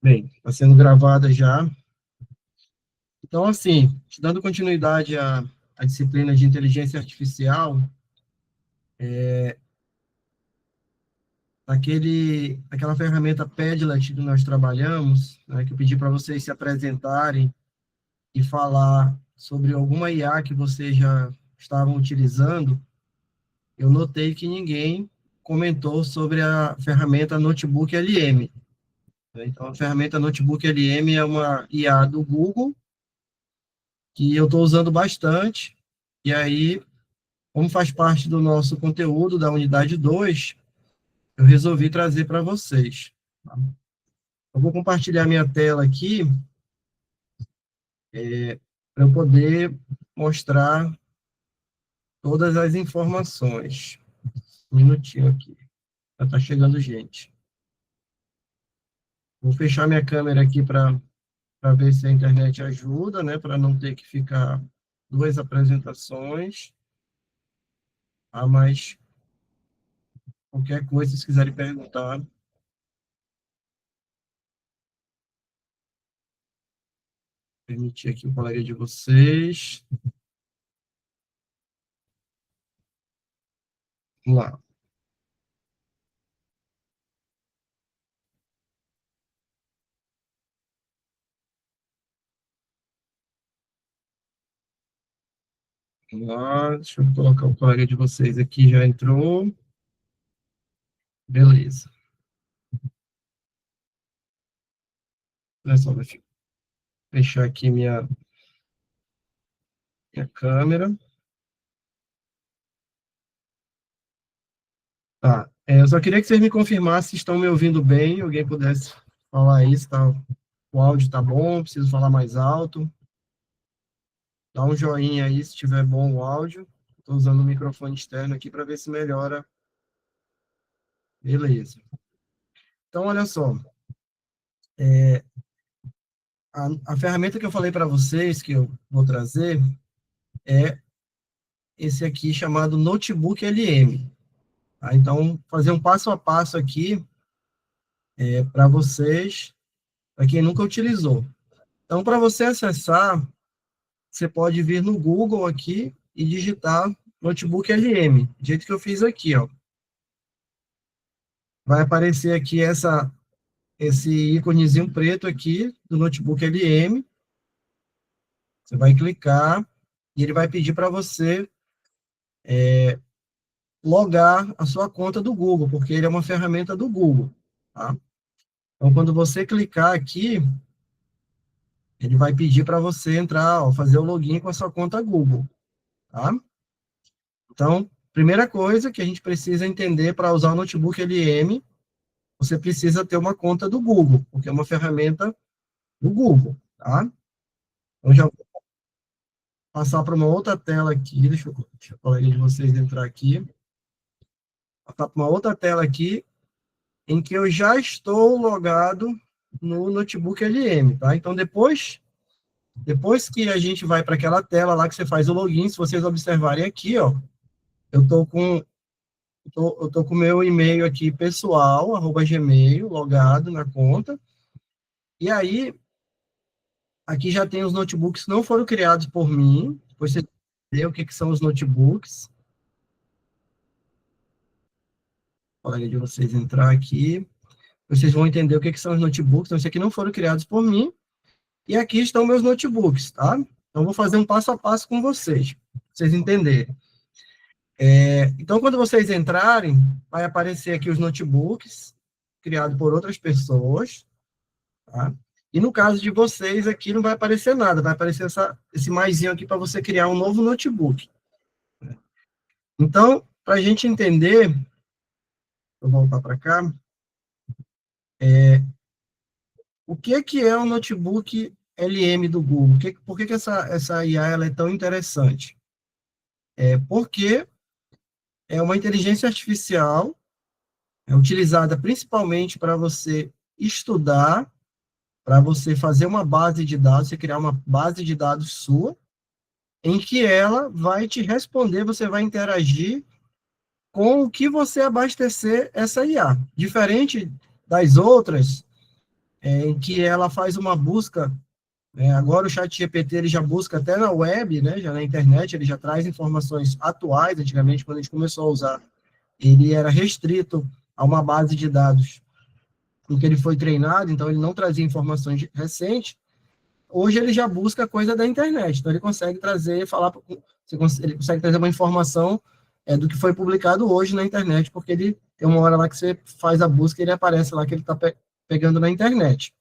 Bem, está sendo gravada já. Então, assim, dando continuidade à disciplina de inteligência artificial, aquela ferramenta Padlet que nós trabalhamos, né, que eu pedi para vocês se apresentarem e falar sobre alguma IA que vocês já estavam utilizando, eu notei que ninguém comentou sobre a ferramenta Notebook LM. Então, a ferramenta Notebook LM é uma IA do Google que eu estou usando bastante, e aí, como faz parte do nosso conteúdo da unidade 2, eu resolvi trazer para vocês. Tá? Eu vou compartilhar minha tela aqui, para eu poder mostrar todas as informações. Um minutinho aqui, já está chegando gente. Vou fechar minha câmera aqui para ver se a internet ajuda, né, para não ter que ficar duas apresentações. Mas qualquer coisa, se quiserem perguntar, permitir aqui o colega de vocês. Vamos lá. Vamos lá, deixa eu colocar o colega de vocês aqui, já entrou. Beleza. É só fechar aqui minha câmera. Tá. Eu só queria que vocês me confirmassem se estão me ouvindo bem, alguém pudesse falar isso, tá? O áudio tá bom, preciso falar mais alto. Dá um joinha aí se estiver bom o áudio. Estou usando o microfone externo aqui para ver se melhora. Beleza. Então, olha só. A ferramenta que eu falei para vocês, que eu vou trazer, é esse aqui chamado Notebook LM. Tá? Então, fazer um passo a passo aqui para vocês, para quem nunca utilizou. Então, para você acessar, você pode vir no Google aqui e digitar Notebook LM, do jeito que eu fiz aqui, ó. Vai aparecer aqui esse íconezinho preto aqui do Notebook LM. Você vai clicar e ele vai pedir para você logar a sua conta do Google, porque ele é uma ferramenta do Google, tá? Então, quando você clicar aqui, ele vai pedir para você entrar, ó, fazer o login com a sua conta Google, tá? Então, primeira coisa que a gente precisa entender para usar o Notebook LM, você precisa ter uma conta do Google, porque é uma ferramenta do Google, tá? Então, já vou passar para uma outra tela aqui, deixa o colega de vocês entrar aqui, passar para uma outra tela aqui, em que eu já estou logado no Notebook LM, tá? Então, depois que a gente vai para aquela tela lá que você faz o login, se vocês observarem aqui, ó, eu tô com o meu e-mail aqui pessoal, @gmail, logado na conta. E aí, aqui já tem os notebooks que não foram criados por mim. Depois você entender o que são os notebooks. Olha de vocês entrar aqui. Vocês vão entender o que são os notebooks. Então, esses aqui não foram criados por mim. E aqui estão meus notebooks, tá? Então, vou fazer um passo a passo com vocês, pra vocês entenderem. Então, quando vocês entrarem, vai aparecer aqui os notebooks, criados por outras pessoas, tá? E no caso de vocês, aqui não vai aparecer nada, vai aparecer esse maisinho aqui para você criar um novo notebook. Então, para a gente entender, vou voltar para cá, o que é o notebook LM do Google? Por que essa IA ela é tão interessante? Porque é uma inteligência artificial utilizada principalmente para você estudar, para você fazer uma base de dados, você criar uma base de dados sua, em que ela vai te responder, você vai interagir com o que você abastecer essa IA. Diferente das outras, em que ela faz uma busca. Agora o ChatGPT ele já busca até na web, né, já na internet, ele já traz informações atuais. Antigamente, quando a gente começou a usar, ele era restrito a uma base de dados em que ele foi treinado, então ele não trazia informações recentes. Hoje ele já busca coisa da internet, então ele consegue trazer, ele consegue trazer uma informação do que foi publicado hoje na internet, porque ele tem uma hora lá que você faz a busca e ele aparece lá que ele está pegando na internet.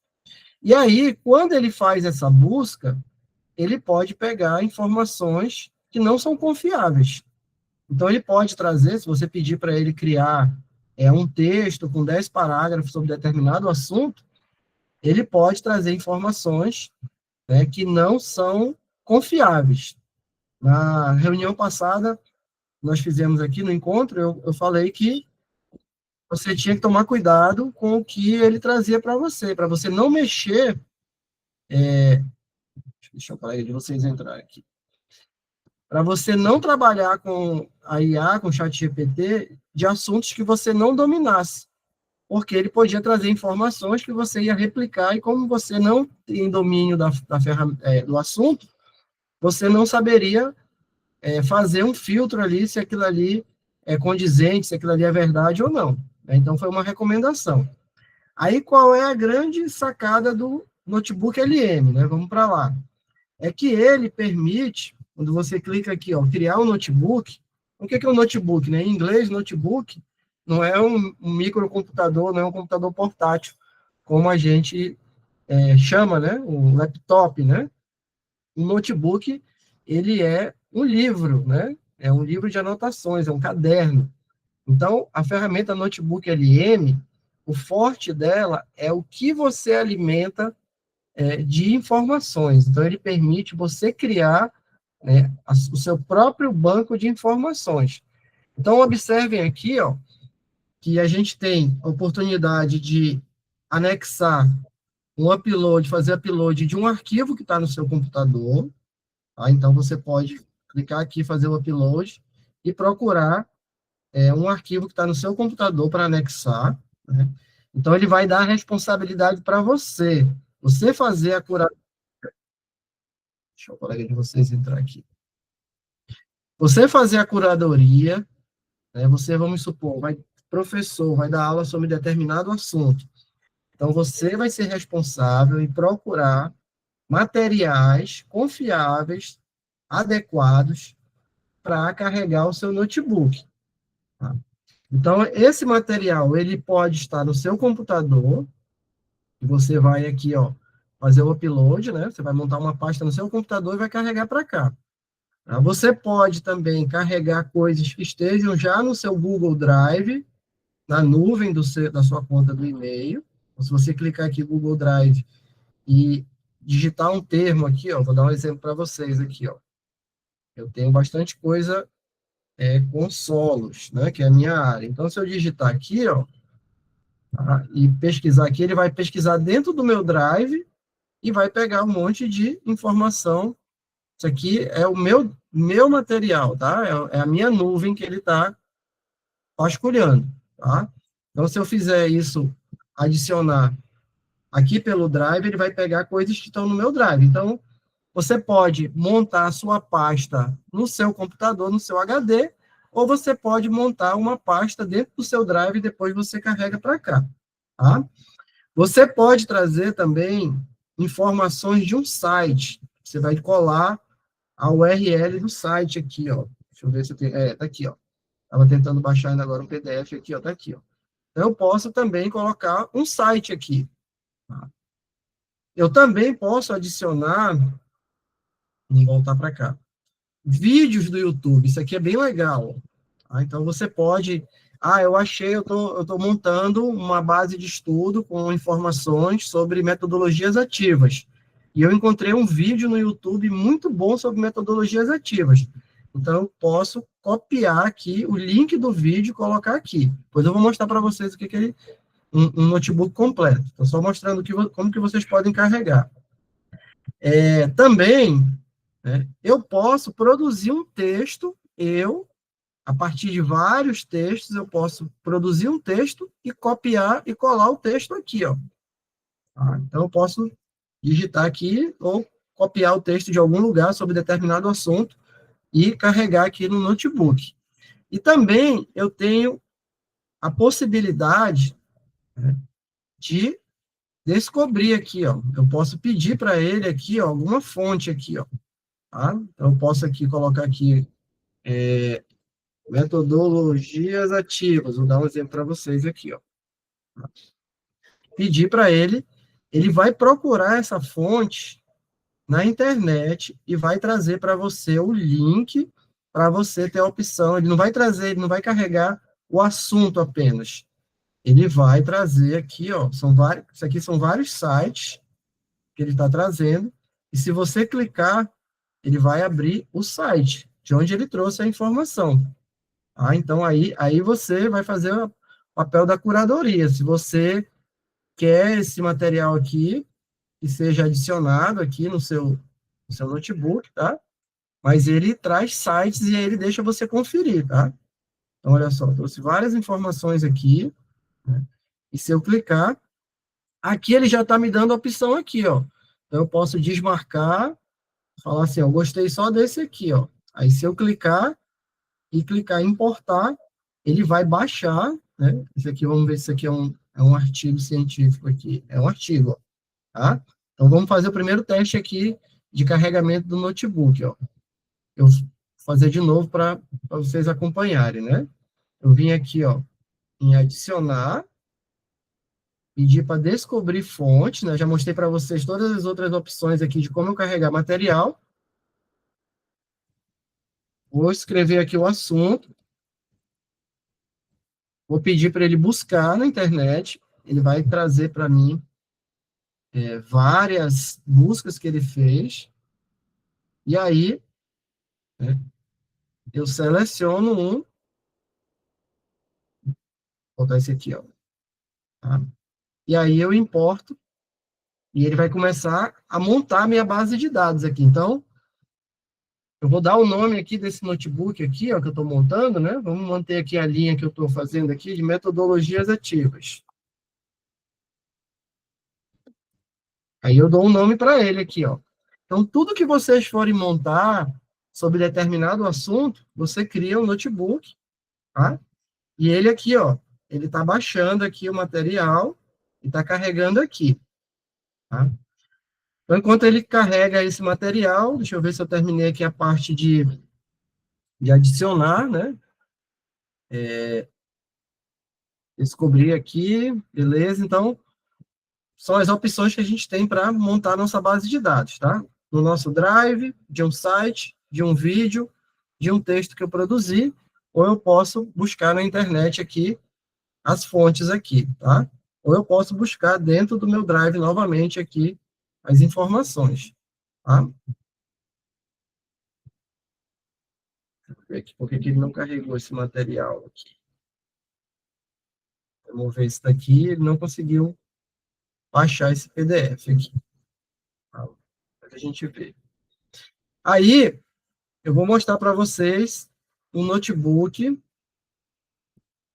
E aí, quando ele faz essa busca, ele pode pegar informações que não são confiáveis. Então, ele pode trazer, se você pedir para ele criar um texto com 10 parágrafos sobre determinado assunto, ele pode trazer informações, né, que não são confiáveis. Na reunião passada, nós fizemos aqui no encontro, eu falei que você tinha que tomar cuidado com o que ele trazia para você não mexer. Deixa eu parar aí de vocês entrarem aqui. Para você não trabalhar com a IA, com o ChatGPT, de assuntos que você não dominasse, porque ele podia trazer informações que você ia replicar, e como você não tem domínio do assunto, você não saberia fazer um filtro ali, se aquilo ali é condizente, se aquilo ali é verdade ou não. Então, foi uma recomendação. Aí, qual é a grande sacada do notebook LM, né? Vamos para lá. É que ele permite, quando você clica aqui, ó, criar um notebook. O que é um notebook, né? Em inglês, notebook não é um microcomputador, não é um computador portátil, como a gente chama, né? Um laptop, né? Um notebook, ele é um livro, né? É um livro de anotações, é um caderno. Então, a ferramenta Notebook LM, o forte dela é o que você alimenta de informações. Então, ele permite você criar, né, o seu próprio banco de informações. Então, observem aqui, ó, que a gente tem a oportunidade de anexar fazer upload de um arquivo que está no seu computador. Tá? Então, você pode clicar aqui, fazer o upload e procurar um arquivo que está no seu computador para anexar. Né? Então, ele vai dar a responsabilidade para você. Você fazer a curadoria. Deixa o colega de vocês entrar aqui. Você fazer a curadoria, né? Você, vamos supor, professor vai dar aula sobre determinado assunto. Então, você vai ser responsável em procurar materiais confiáveis, adequados, para carregar o seu notebook. Tá? Então, esse material, ele pode estar no seu computador, e você vai aqui, ó, fazer o upload, né? Você vai montar uma pasta no seu computador e vai carregar para cá. Tá? Você pode também carregar coisas que estejam já no seu Google Drive, na nuvem da sua conta do e-mail. Então, se você clicar aqui Google Drive e digitar um termo aqui, ó, vou dar um exemplo para vocês aqui, ó. Eu tenho bastante coisa com solos, né, que é a minha área. Então, se eu digitar aqui, ó, tá, e pesquisar aqui, ele vai pesquisar dentro do meu Drive e vai pegar um monte de informação. Isso aqui é o meu material, tá? É a minha nuvem que ele está vasculhando, tá? Então, se eu fizer isso, adicionar aqui pelo Drive, ele vai pegar coisas que estão no meu Drive. Então, você pode montar a sua pasta no seu computador, no seu HD, ou você pode montar uma pasta dentro do seu Drive e depois você carrega para cá, tá? Você pode trazer também informações de um site. Você vai colar a URL do site aqui, ó. Deixa eu ver se eu tenho. Tá aqui, ó. Estava tentando baixar ainda agora um PDF aqui, ó. Tá aqui, ó. Então, eu posso também colocar um site aqui. Tá? Eu também posso adicionar, vamos voltar para cá, vídeos do YouTube. Isso aqui é bem legal. Tá? Então, você pode... eu achei, eu tô montando uma base de estudo com informações sobre metodologias ativas. E eu encontrei um vídeo no YouTube muito bom sobre metodologias ativas. Então, eu posso copiar aqui o link do vídeo e colocar aqui. Depois eu vou mostrar para vocês o que é um notebook completo. Estou só mostrando como que vocês podem carregar. Também, né, eu posso produzir um texto, a partir de vários textos, eu posso produzir um texto e copiar e colar o texto aqui, ó. Tá? Então, eu posso digitar aqui ou copiar o texto de algum lugar sobre determinado assunto e carregar aqui no notebook. E também eu tenho a possibilidade, né, de descobrir aqui, ó. Eu posso pedir para ele aqui, ó, alguma fonte aqui, ó. Tá? Então, eu posso aqui colocar aqui metodologias ativas. Vou dar um exemplo para vocês aqui, ó. Pedir para ele, ele vai procurar essa fonte na internet e vai trazer para você o link para você ter a opção. Ele não vai trazer, ele não vai carregar o assunto apenas. Ele vai trazer aqui, ó, são vários, isso aqui são vários sites que ele está trazendo, e se você clicar, ele vai abrir o site de onde ele trouxe a informação. Ah, então aí você vai fazer o papel da curadoria. Se você quer esse material aqui, que seja adicionado aqui no seu notebook, tá? Mas ele traz sites e aí ele deixa você conferir, tá? Então, olha só, trouxe várias informações aqui, né? E se eu clicar, aqui ele já está me dando a opção aqui, ó. Então, eu posso desmarcar, falar assim, ó, gostei só desse aqui, ó. Aí, se eu clicar e clicar em importar, ele vai baixar, né? Esse aqui, vamos ver se isso aqui é um artigo científico aqui. É um artigo, ó, tá? Então, vamos fazer o primeiro teste aqui de carregamento do notebook, ó. Eu vou fazer de novo para vocês acompanharem, né? Eu vim aqui, ó, em adicionar, pedir para descobrir fonte, né? Já mostrei para vocês todas as outras opções aqui de como eu carregar material. Vou escrever aqui o assunto, vou pedir para ele buscar na internet, ele vai trazer para mim várias buscas que ele fez, e aí, né, eu seleciono um, vou botar esse aqui, ó, tá? E aí eu importo, e ele vai começar a montar a minha base de dados aqui. Então, eu vou dar o nome aqui desse notebook aqui, ó, que eu estou montando, né? Vamos manter aqui a linha que eu estou fazendo aqui de metodologias ativas. Aí eu dou um nome para ele aqui, ó. Então, tudo que vocês forem montar sobre determinado assunto, você cria um notebook, tá? E ele aqui, ó, ele está baixando aqui o material e está carregando aqui, tá? Então, enquanto ele carrega esse material, deixa eu ver se eu terminei aqui a parte de adicionar, né? Descobrir aqui, beleza? Então, são as opções que a gente tem para montar nossa base de dados, tá? No nosso Drive, de um site, de um vídeo, de um texto que eu produzi, ou eu posso buscar na internet aqui as fontes aqui, tá? Ou eu posso buscar dentro do meu Drive novamente aqui as informações, tá? Deixa eu ver aqui, por que ele não carregou esse material aqui? Vamos ver isso daqui, ele não conseguiu baixar esse PDF aqui, tá? Para a gente ver. Aí, eu vou mostrar para vocês um notebook.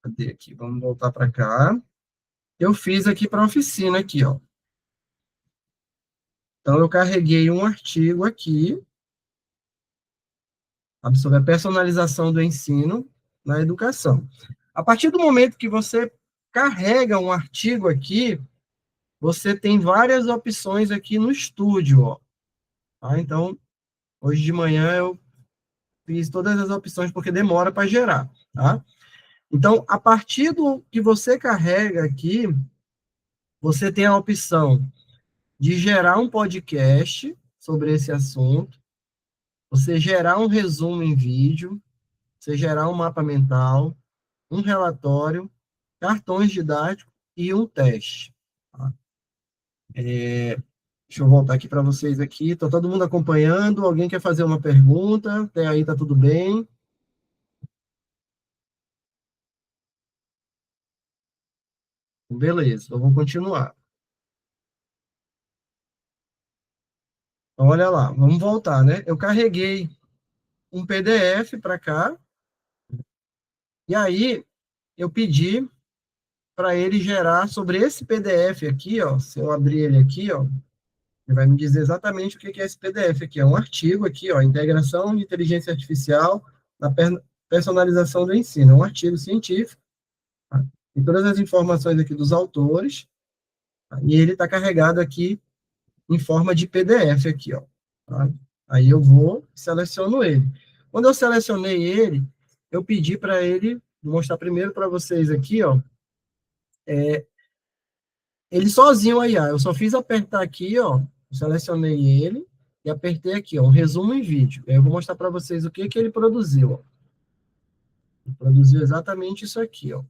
Cadê aqui? Vamos voltar para cá. Eu fiz aqui para a oficina aqui, ó. Então, eu carreguei um artigo aqui sobre a personalização do ensino na educação. A partir do momento que você carrega um artigo aqui, você tem várias opções aqui no estúdio, ó. Tá? Então, hoje de manhã eu fiz todas as opções porque demora para gerar, tá? Então, a partir do que você carrega aqui, você tem a opção de gerar um podcast sobre esse assunto, você gerar um resumo em vídeo, você gerar um mapa mental, um relatório, cartões didáticos e um teste. Tá? Deixa eu voltar aqui para vocês aqui. Está todo mundo acompanhando? Alguém quer fazer uma pergunta? Até aí está tudo bem? Beleza, então vou continuar. Então, olha lá, vamos voltar, né? Eu carreguei um PDF para cá, e aí eu pedi para ele gerar sobre esse PDF aqui, ó, se eu abrir ele aqui, ó, ele vai me dizer exatamente o que é esse PDF aqui. É um artigo aqui, ó, Integração de Inteligência Artificial na Personalização do Ensino. É um artigo científico, tá? Tem todas as informações aqui dos autores, tá? E ele está carregado aqui em forma de PDF aqui, ó, tá? Aí eu vou, seleciono ele. Quando eu selecionei ele, eu pedi para ele, vou mostrar primeiro para vocês aqui, ó, ele sozinho aí, ó, eu só fiz apertar aqui, ó, selecionei ele e apertei aqui, ó, um resumo em vídeo. Aí eu vou mostrar para vocês o que que ele produziu, ó. Ele produziu exatamente isso aqui, ó.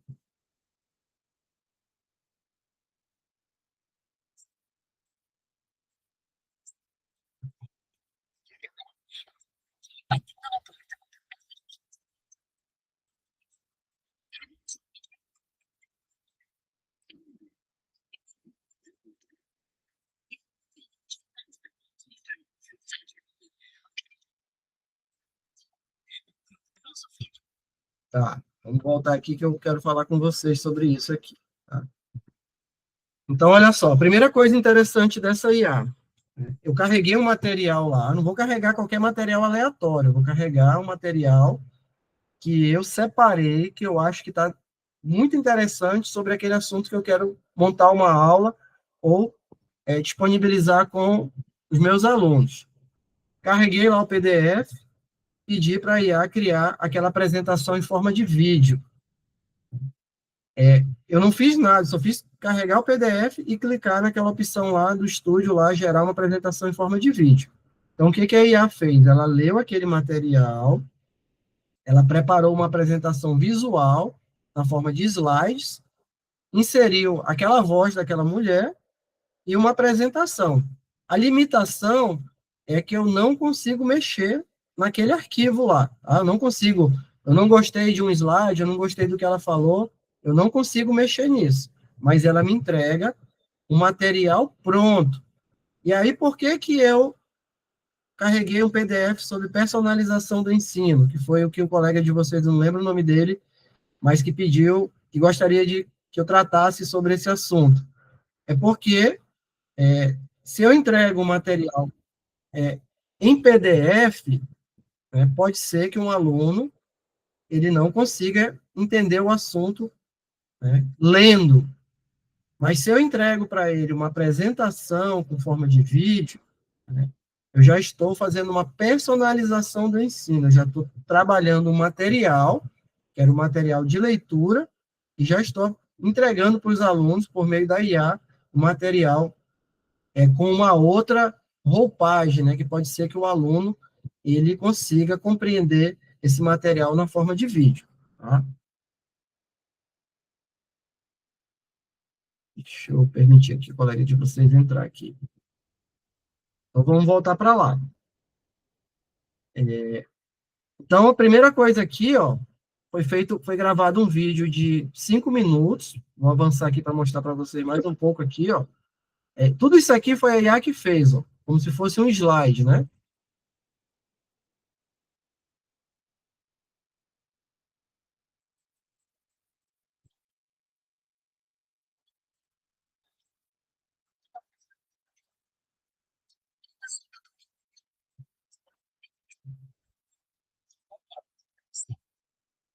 Tá, vamos voltar aqui que eu quero falar com vocês sobre isso aqui, tá? Então, olha só, a primeira coisa interessante dessa IA, né? Eu carreguei um material lá, não vou carregar qualquer material aleatório, eu vou carregar um material que eu separei, que eu acho que está muito interessante sobre aquele assunto que eu quero montar uma aula ou disponibilizar com os meus alunos. Carreguei lá o PDF, pedi para a IA criar aquela apresentação em forma de vídeo. Eu não fiz nada, só fiz carregar o PDF e clicar naquela opção lá do estúdio, lá, gerar uma apresentação em forma de vídeo. Então, o que que a IA fez? Ela leu aquele material, ela preparou uma apresentação visual, na forma de slides, inseriu aquela voz daquela mulher e uma apresentação. A limitação é que eu não consigo mexer naquele arquivo lá. Tá? Eu não consigo, eu não gostei de um slide, eu não gostei do que ela falou, eu não consigo mexer nisso. Mas ela me entrega um material pronto. E aí, por que que eu carreguei um PDF sobre personalização do ensino, que foi o que o colega de vocês, não lembro o nome dele, mas que pediu, que gostaria de que eu tratasse sobre esse assunto? É porque se eu entrego um material em PDF, né, pode ser que um aluno ele não consiga entender o assunto, né, lendo. Mas se eu entrego para ele uma apresentação com forma de vídeo, né, eu já estou fazendo uma personalização do ensino, eu já estou trabalhando um material, que era o material de leitura, e já estou entregando para os alunos, por meio da IA, o material com uma outra roupagem, né, que pode ser que o aluno ele consiga compreender esse material na forma de vídeo. Tá? Deixa eu permitir aqui o colega de vocês entrar aqui. Então, vamos voltar para lá. Então, a primeira coisa aqui, ó, foi gravado um vídeo de 5 minutos. Vou avançar aqui para mostrar para vocês mais um pouco aqui, ó. Tudo isso aqui foi a IA que fez, ó, como se fosse um slide, né?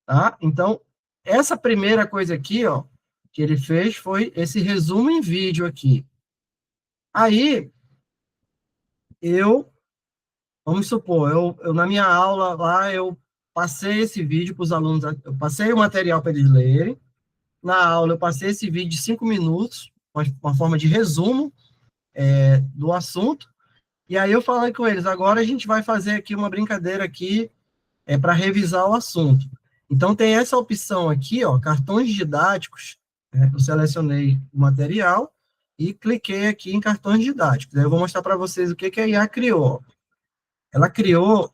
Tá? Então, essa primeira coisa aqui, ó, que ele fez foi esse resumo em vídeo aqui. Aí, eu, vamos supor, eu na minha aula lá, eu passei esse vídeo para os alunos, eu passei o material para eles lerem. Na aula, eu passei esse vídeo de 5 minutos, uma forma de resumo do assunto. E aí eu falei com eles, agora a gente vai fazer aqui uma brincadeira aqui para revisar o assunto. Então, tem essa opção aqui, ó, cartões didáticos, né? Eu selecionei o material e cliquei aqui em cartões didáticos. Aí eu vou mostrar para vocês o que que a IA criou. Ela criou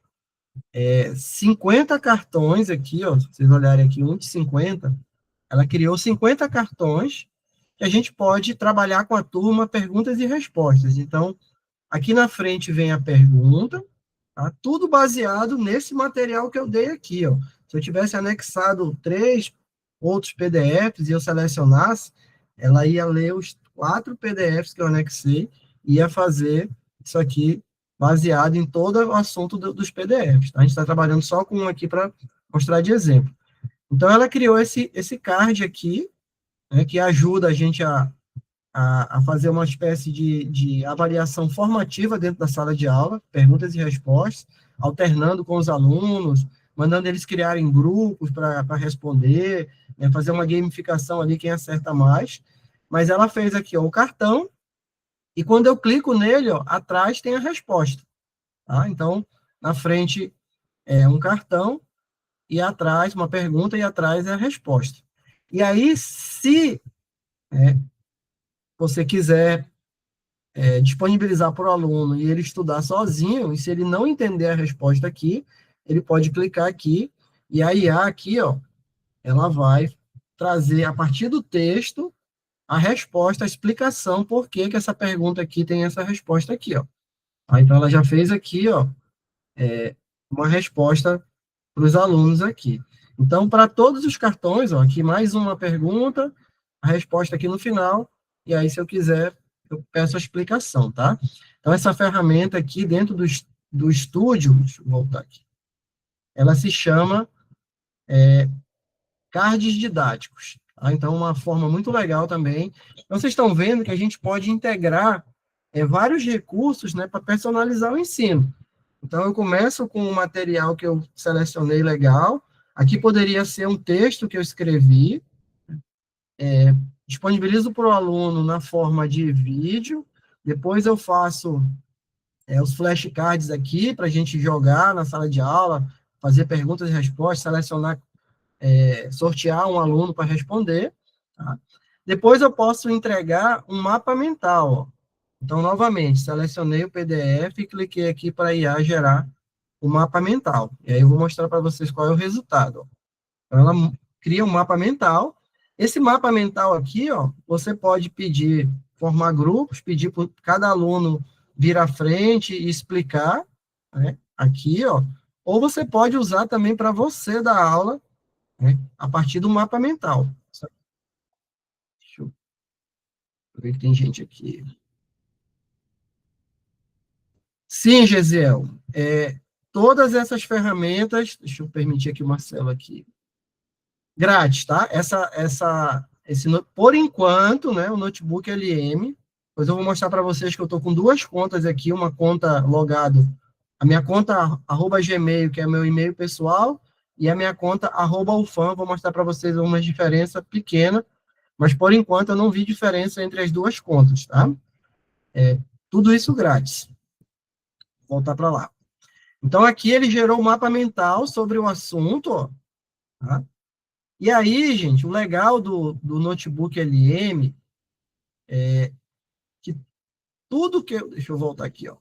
50 cartões aqui, ó, se vocês olharem aqui, 1 de 50, ela criou 50 cartões que a gente pode trabalhar com a turma perguntas e respostas. Então, aqui na frente vem a pergunta, tá? Tudo baseado nesse material que eu dei aqui, ó. Se eu tivesse anexado 3 outros PDFs e eu selecionasse, ela ia ler os 4 PDFs que eu anexei e ia fazer isso aqui baseado em todo o assunto dos PDFs. Tá? A gente está trabalhando só com um aqui para mostrar de exemplo. Então, ela criou esse card aqui, né, que ajuda a gente a fazer uma espécie de avaliação formativa dentro da sala de aula, perguntas e respostas, alternando com os alunos, mandando eles criarem grupos para responder, né, fazer uma gamificação ali, quem acerta mais. Mas ela fez aqui ó, o cartão, e quando eu clico nele, ó, atrás tem a resposta. Tá? Então, na frente é um cartão, e atrás uma pergunta, e atrás é a resposta. E aí, se você quiser disponibilizar para o aluno e ele estudar sozinho, e se ele não entender a resposta aqui, ele pode clicar aqui, e a IA aqui, ó, ela vai trazer, a partir do texto, a resposta, a explicação por que que essa pergunta aqui tem essa resposta aqui, ó. Então, ela já fez aqui, ó, uma resposta para os alunos aqui. Então, para todos os cartões, ó, aqui mais uma pergunta, a resposta aqui no final, e aí, se eu quiser, eu peço a explicação, tá? Então, essa ferramenta aqui dentro do estúdio, deixa eu voltar aqui, ela se chama cards didáticos. Tá? Então, uma forma muito legal também. Então, vocês estão vendo que a gente pode integrar vários recursos, né, para personalizar o ensino. Então, eu começo com um material que eu selecionei legal. Aqui poderia ser um texto que eu escrevi, disponibilizo para o aluno na forma de vídeo, depois eu faço os flashcards aqui para a gente jogar na sala de aula, fazer perguntas e respostas, selecionar, sortear um aluno para responder. Tá? Depois eu posso entregar um mapa mental. Ó. Então, novamente, selecionei o PDF e cliquei aqui para a IA gerar o mapa mental. E aí eu vou mostrar para vocês qual é o resultado. Ó. Então, ela cria um mapa mental. Esse mapa mental aqui, ó, você pode pedir, formar grupos, pedir para cada aluno vir à frente e explicar, né, aqui, ó, ou você pode usar também para você dar aula, né, a partir do mapa mental. Deixa eu ver que tem gente aqui. Sim, Gesiel, todas essas ferramentas, deixa eu permitir aqui o Marcelo aqui, grátis, tá? Por enquanto, né, o notebook LM, pois eu vou mostrar para vocês que eu estou com duas contas aqui, uma conta logado, a minha conta @gmail, que é meu e-mail pessoal, e a minha conta @ufam, vou mostrar para vocês uma diferença pequena, mas por enquanto eu não vi diferença entre as duas contas, tá? Tudo isso grátis. Vou voltar para lá. Então, aqui ele gerou um mapa mental sobre o assunto, ó, tá? E aí, gente, o legal do notebook LM é que tudo que eu... Deixa eu voltar aqui, ó.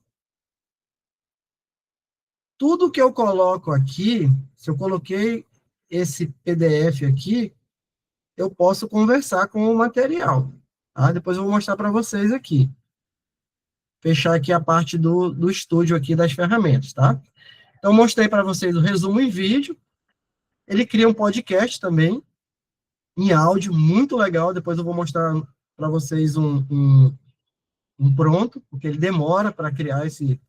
Tudo que eu coloco aqui, se eu coloquei esse PDF aqui, eu posso conversar com o material. Tá? Depois eu vou mostrar para vocês aqui. Fechar aqui a parte do estúdio aqui das ferramentas, tá? Então, mostrei para vocês o resumo em vídeo. Ele cria um podcast também, em áudio, muito legal. Depois eu vou mostrar para vocês um pronto, porque ele demora para criar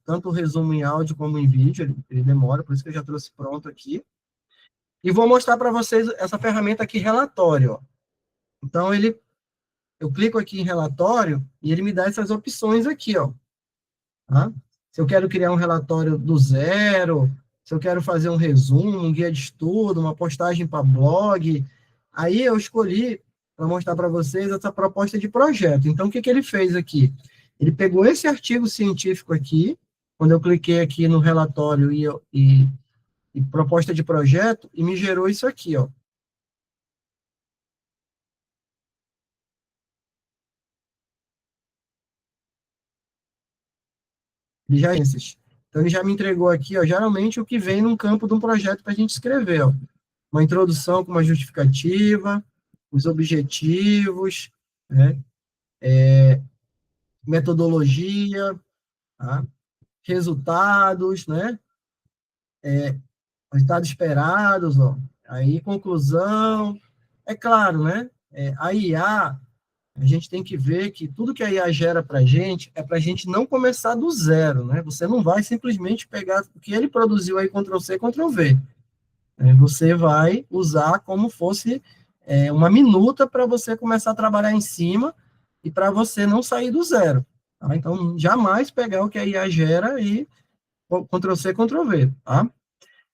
tanto o resumo em áudio como em vídeo, ele demora, por isso que eu já trouxe pronto aqui. E vou mostrar para vocês essa ferramenta aqui, relatório. Ó. Então, eu clico aqui em relatório e ele me dá essas opções aqui, ó. Tá? Se eu quero criar um relatório do zero, se eu quero fazer um resumo, um guia de estudo, uma postagem para blog, aí eu escolhi para mostrar para vocês essa proposta de projeto. Então, o que ele fez aqui? Ele pegou esse artigo científico aqui, quando eu cliquei aqui no relatório e proposta de projeto, e me gerou isso aqui, ó. Ele já Então, ele já me entregou aqui, ó, geralmente o que vem num campo de um projeto para a gente escrever, ó. Uma introdução com uma justificativa, os objetivos, né, metodologia, tá, resultados, né, resultados esperados, ó, aí conclusão, É claro, né? A IA, a gente tem que ver que tudo que a IA gera para a gente é para a gente não começar do zero, né? Você não vai simplesmente pegar o que ele produziu aí, Ctrl+C, Ctrl+V. Você vai usar como fosse uma minuta para você começar a trabalhar em cima e para você não sair do zero. Tá? Então, jamais pegar o que a IA gera e Ctrl+C, Ctrl+V. Tá?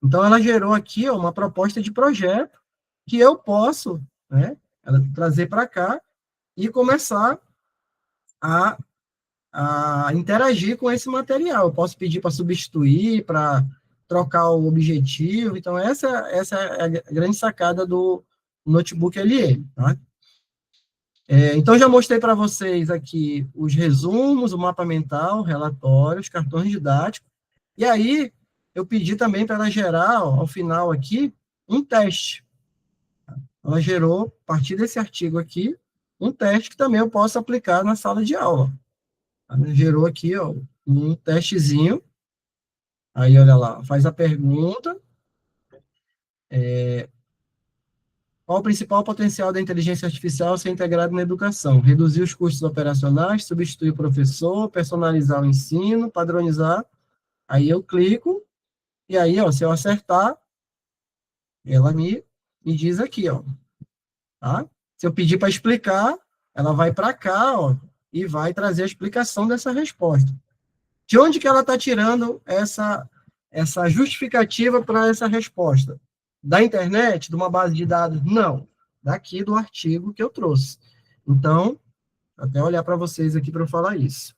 Então, ela gerou aqui ó, uma proposta de projeto que eu posso, né, trazer para cá e começar a, a interagir com esse material. Eu posso pedir para substituir, para trocar o objetivo. Então, essa é a grande sacada do notebook LM. Tá? Então, já mostrei para vocês aqui os resumos, o mapa mental, relatórios, cartões didáticos. E aí, eu pedi também para ela gerar, ó, ao final aqui, um teste. Ela gerou, a partir desse artigo aqui, um teste que também eu posso aplicar na sala de aula. Ela gerou aqui, ó, um testezinho. Aí, olha lá, faz a pergunta. Qual o principal potencial da inteligência artificial ser integrado na educação? Reduzir os custos operacionais, substituir o professor, personalizar o ensino, padronizar. Aí eu clico, e aí, ó, se eu acertar, ela me diz aqui, ó, tá? Se eu pedir para explicar, ela vai para cá, ó, e vai trazer a explicação dessa resposta. De onde que ela está tirando essa justificativa para essa resposta? Da internet, de uma base de dados? Não, daqui do artigo que eu trouxe. Então, até olhar para vocês aqui para eu falar isso.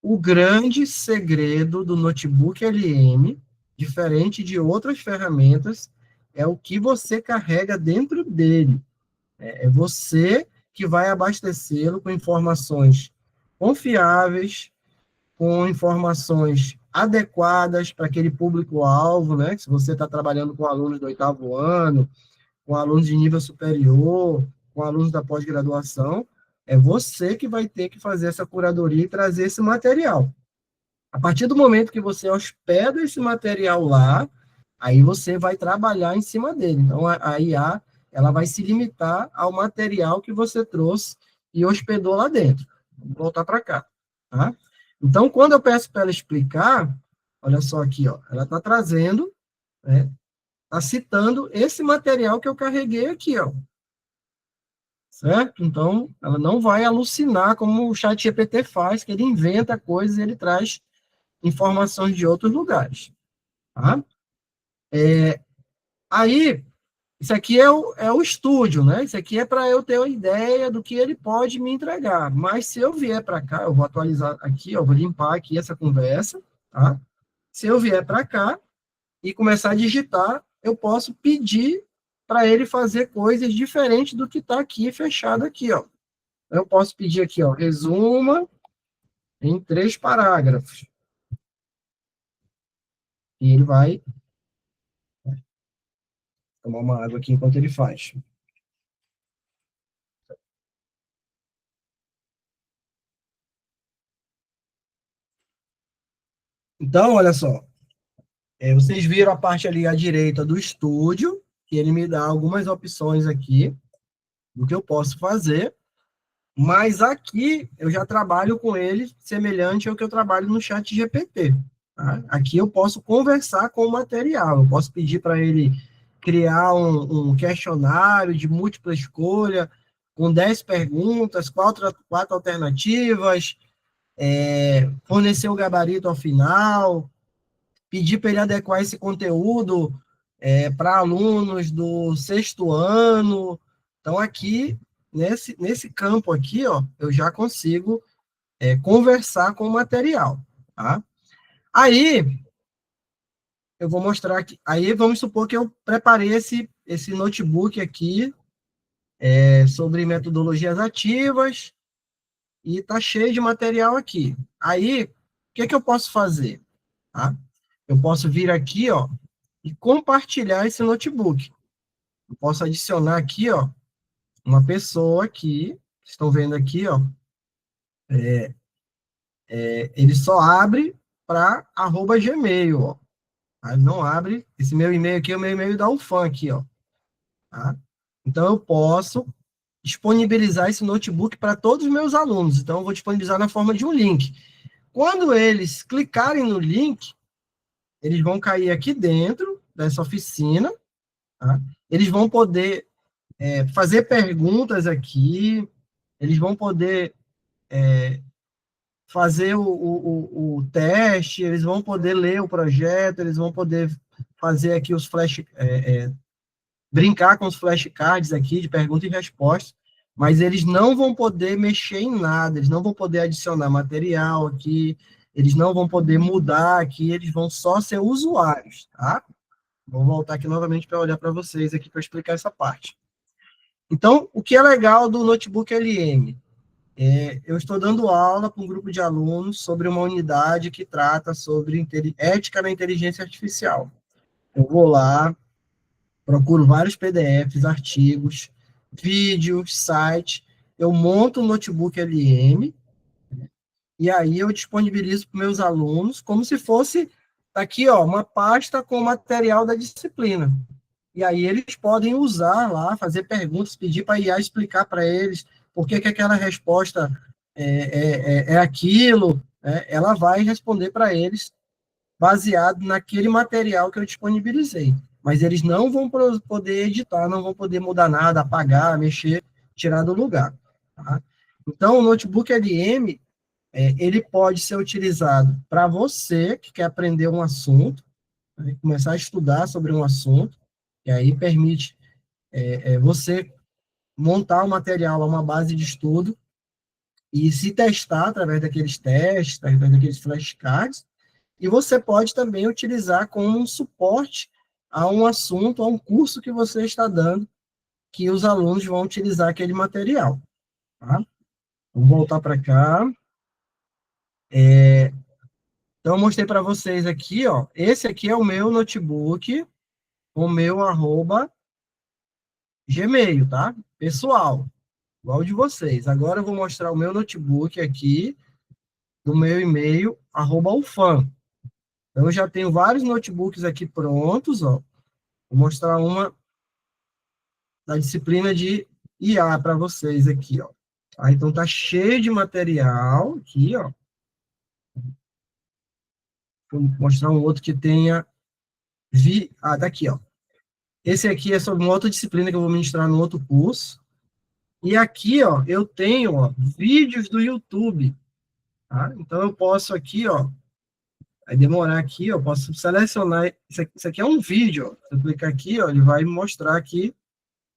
O grande segredo do notebook LM, diferente de outras ferramentas, é o que você carrega dentro dele. É você que vai abastecê-lo com informações confiáveis, com informações adequadas para aquele público-alvo, né? Se você está trabalhando com alunos do 8º ano, com alunos de nível superior, com alunos da pós-graduação, é você que vai ter que fazer essa curadoria e trazer esse material. A partir do momento que você hospeda esse material lá, aí você vai trabalhar em cima dele. Então, a IA, ela vai se limitar ao material que você trouxe e hospedou lá dentro. Vou voltar para cá, tá? Então, quando eu peço para ela explicar, olha só aqui, ó, ela está trazendo, né, está citando esse material que eu carreguei aqui, ó. Certo? Então, ela não vai alucinar como o chat GPT faz, que ele inventa coisas e ele traz informações de outros lugares. Tá? Aí, isso aqui é o estúdio, né? Isso aqui é para eu ter uma ideia do que ele pode me entregar. Mas se eu vier para cá, eu vou atualizar aqui, eu vou limpar aqui essa conversa, tá? Se eu vier para cá e começar a digitar, eu posso pedir para ele fazer coisas diferentes do que está aqui fechado aqui, ó. Eu posso pedir aqui, ó, resuma em 3 parágrafos. E ele vai tomar uma água aqui enquanto ele faz. Então, olha só, vocês viram a parte ali à direita do estúdio, que ele me dá algumas opções aqui do que eu posso fazer, mas aqui eu já trabalho com ele semelhante ao que eu trabalho no chat GPT. Tá? Aqui eu posso conversar com o material, eu posso pedir para ele criar um questionário de múltipla escolha, com 10 perguntas, 4 alternativas, fornecer o gabarito ao final, pedir para ele adequar esse conteúdo para alunos do 6º ano. Então, aqui, nesse campo aqui, ó, eu já consigo conversar com o material. Tá? Aí, eu vou mostrar aqui. Aí, vamos supor que eu preparei esse notebook aqui sobre metodologias ativas e está cheio de material aqui. Aí, o que eu posso fazer? Tá? Eu posso vir aqui, ó, e compartilhar esse notebook. Eu posso adicionar aqui, ó, uma pessoa aqui, estão vendo aqui, ó, ele só abre para @gmail, ó. Tá? Não abre, esse meu e-mail aqui é o meu e-mail da UFAM aqui, ó. Tá? Então, eu posso disponibilizar esse notebook para todos os meus alunos. Então, eu vou disponibilizar na forma de um link. Quando eles clicarem no link, eles vão cair aqui dentro dessa oficina, tá? Eles vão poder fazer perguntas aqui, eles vão poder fazer o teste, eles vão poder ler o projeto, eles vão poder fazer aqui os flash, brincar com os flashcards aqui de pergunta e resposta, mas eles não vão poder mexer em nada, eles não vão poder adicionar material aqui, eles não vão poder mudar aqui, eles vão só ser usuários, tá? Vou voltar aqui novamente para olhar para vocês aqui para explicar essa parte. Então, o que é legal do Notebook LM? Eu estou dando aula para um grupo de alunos sobre uma unidade que trata sobre ética na inteligência artificial. Eu vou lá, procuro vários PDFs, artigos, vídeos, sites, eu monto um notebook LM, e aí eu disponibilizo para meus alunos como se fosse, tá aqui, ó, uma pasta com material da disciplina. E aí eles podem usar lá, fazer perguntas, pedir para a IA explicar para eles por que aquela resposta é aquilo, né? Ela vai responder para eles baseado naquele material que eu disponibilizei. Mas eles não vão poder editar, não vão poder mudar nada, apagar, mexer, tirar do lugar. Tá? Então, o notebook LM, ele pode ser utilizado para você que quer aprender um assunto, né, começar a estudar sobre um assunto, e aí permite você montar o material, uma base de estudo, e se testar através daqueles testes, através daqueles flashcards, e você pode também utilizar como um suporte a um assunto, a um curso que você está dando, que os alunos vão utilizar aquele material. Tá? Vamos voltar para cá. Então, eu mostrei para vocês aqui, ó. Esse aqui é o meu notebook, o meu @gmail, tá? Pessoal, igual o de vocês. Agora eu vou mostrar o meu notebook aqui, do meu e-mail, @ufam. Então, eu já tenho vários notebooks aqui prontos, ó. Vou mostrar uma da disciplina de IA para vocês aqui, ó. Tá? Então, tá cheio de material aqui, ó. Vou mostrar um outro que tenha... tá aqui, ó. Esse aqui é sobre uma outra disciplina que eu vou ministrar no outro curso. E aqui, ó, eu tenho, ó, vídeos do YouTube, tá? Então, eu posso aqui, ó, vai demorar aqui, ó, eu posso selecionar... Isso aqui é um vídeo, ó. Se eu clicar aqui, ó, ele vai me mostrar aqui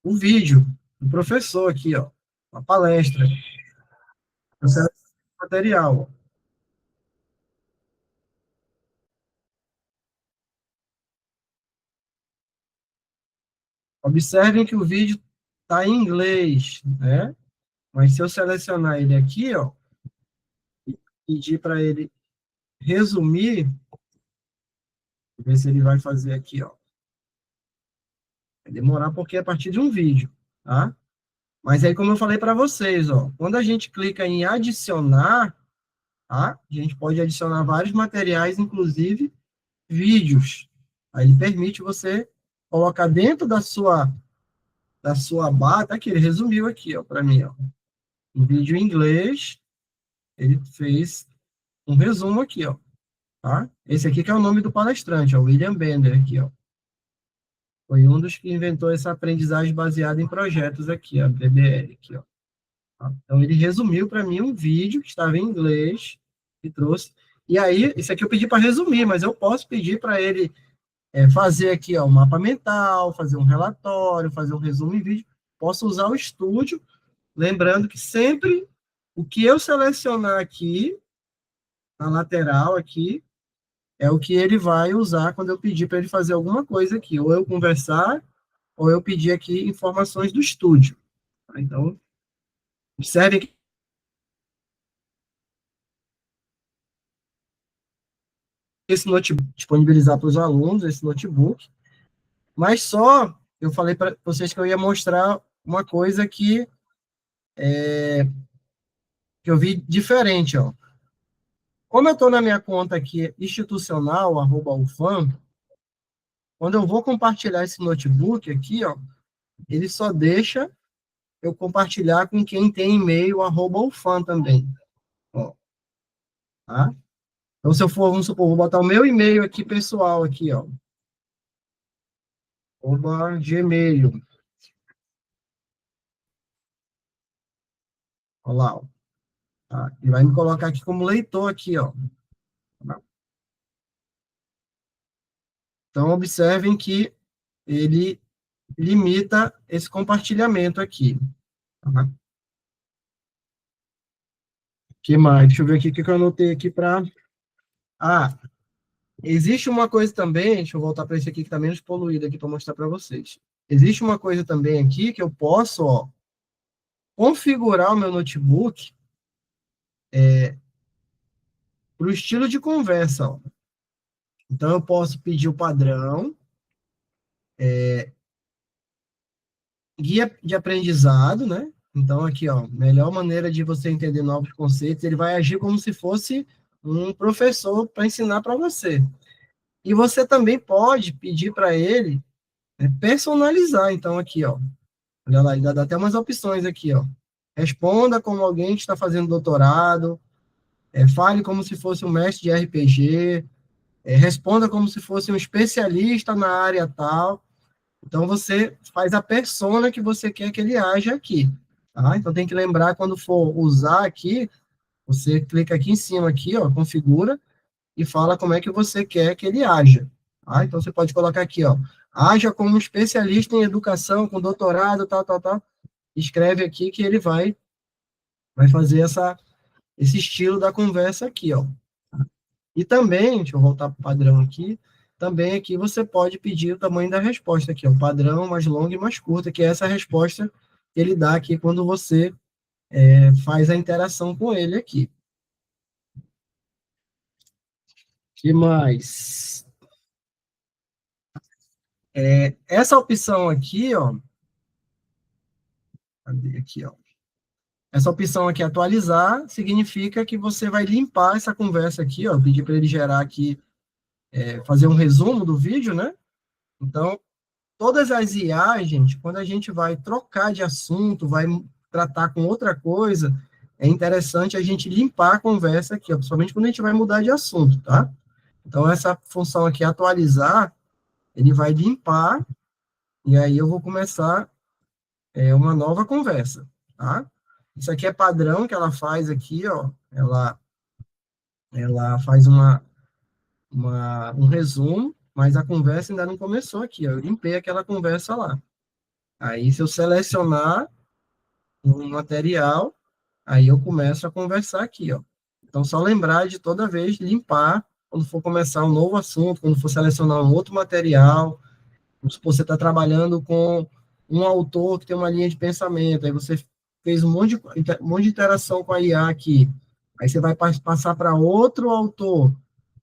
o vídeo do professor aqui, ó, uma palestra. Eu seleciono o material, ó. Observem que o vídeo está em inglês, né? Mas se eu selecionar ele aqui, ó, e pedir para ele resumir, ver se ele vai fazer aqui, ó. Vai demorar porque é a partir de um vídeo, tá? Mas aí, como eu falei para vocês, ó, quando a gente clica em adicionar, tá? A gente pode adicionar vários materiais, inclusive vídeos. Aí ele permite você colocar dentro da sua barra, tá aqui, ele resumiu aqui, ó, para mim, ó. Um vídeo em inglês, ele fez um resumo aqui, ó, tá? Esse aqui que é o nome do palestrante, ó, William Bender aqui, ó. Foi um dos que inventou essa aprendizagem baseada em projetos aqui, a BBL aqui, ó. Tá? Então ele resumiu para mim um vídeo que estava em inglês e trouxe. E aí, isso aqui eu pedi para resumir, mas eu posso pedir para ele fazer aqui, ó, um mapa mental, fazer um relatório, fazer um resumo em vídeo. Posso usar o estúdio, lembrando que sempre o que eu selecionar aqui na lateral aqui é o que ele vai usar quando eu pedir para ele fazer alguma coisa aqui, ou eu conversar, ou eu pedir aqui informações do estúdio. Tá? Então, observe que esse notebook, disponibilizar para os alunos, esse notebook, mas só, eu falei para vocês que eu ia mostrar uma coisa que eu vi diferente, ó. Como eu estou na minha conta aqui, institucional, @ufam, quando eu vou compartilhar esse notebook aqui, ó, ele só deixa eu compartilhar com quem tem e-mail @ufam também. Ó, tá? Então, se eu for, vamos supor, vou botar o meu e-mail aqui, pessoal, aqui, ó, @gmail. Olha lá, ó, tá? Ele vai me colocar aqui como leitor aqui, ó. Então, observem que ele limita esse compartilhamento aqui. Tá? Que mais? Deixa eu ver aqui o que eu anotei aqui para. Ah, existe uma coisa também, deixa eu voltar para esse aqui que está menos poluído aqui para mostrar para vocês. Existe uma coisa também aqui que eu posso, ó, configurar o meu notebook para o estilo de conversa, ó. Então, eu posso pedir o padrão, guia de aprendizado, né? Então, aqui, ó, melhor maneira de você entender novos conceitos, ele vai agir como se fosse um professor para ensinar para você. E você também pode pedir para ele personalizar. Então, aqui, ó, olha lá, ele dá até umas opções aqui, ó. Responda como alguém que está fazendo doutorado, fale como se fosse um mestre de RPG, responda como se fosse um especialista na área tal. Então, você faz a persona que você quer que ele haja aqui. Tá? Então, tem que lembrar, quando for usar aqui, você clica aqui em cima, aqui, ó, configura, e fala como é que você quer que ele haja. Tá? Então, você pode colocar aqui, ó, haja como um especialista em educação, com doutorado, tal, tal, tal. Escreve aqui que ele vai fazer esse estilo da conversa aqui, ó. E também, deixa eu voltar para o padrão aqui, também aqui você pode pedir o tamanho da resposta aqui, ó, padrão mais longa e mais curta, que é essa resposta que ele dá aqui quando você faz a interação com ele aqui. Que mais? Essa opção aqui, ó, cadê aqui, ó? Essa opção aqui, atualizar, significa que você vai limpar essa conversa aqui, ó, pedir para ele gerar aqui, fazer um resumo do vídeo, né? Então, todas as IAs, gente, quando a gente vai trocar de assunto, vai tratar com outra coisa, é interessante a gente limpar a conversa aqui, ó, principalmente quando a gente vai mudar de assunto, tá? Então, essa função aqui, atualizar, ele vai limpar, e aí eu vou começar uma nova conversa, tá? Isso aqui é padrão que ela faz aqui, ó, ela faz um resumo, mas a conversa ainda não começou aqui, ó, eu limpei aquela conversa lá. Aí, se eu selecionar um material, aí eu começo a conversar aqui, ó. Então, só lembrar de toda vez limpar, quando for começar um novo assunto, quando for selecionar um outro material, se você está trabalhando com um autor que tem uma linha de pensamento, aí você fez um monte de interação com a IA aqui, aí você vai passar para outro autor,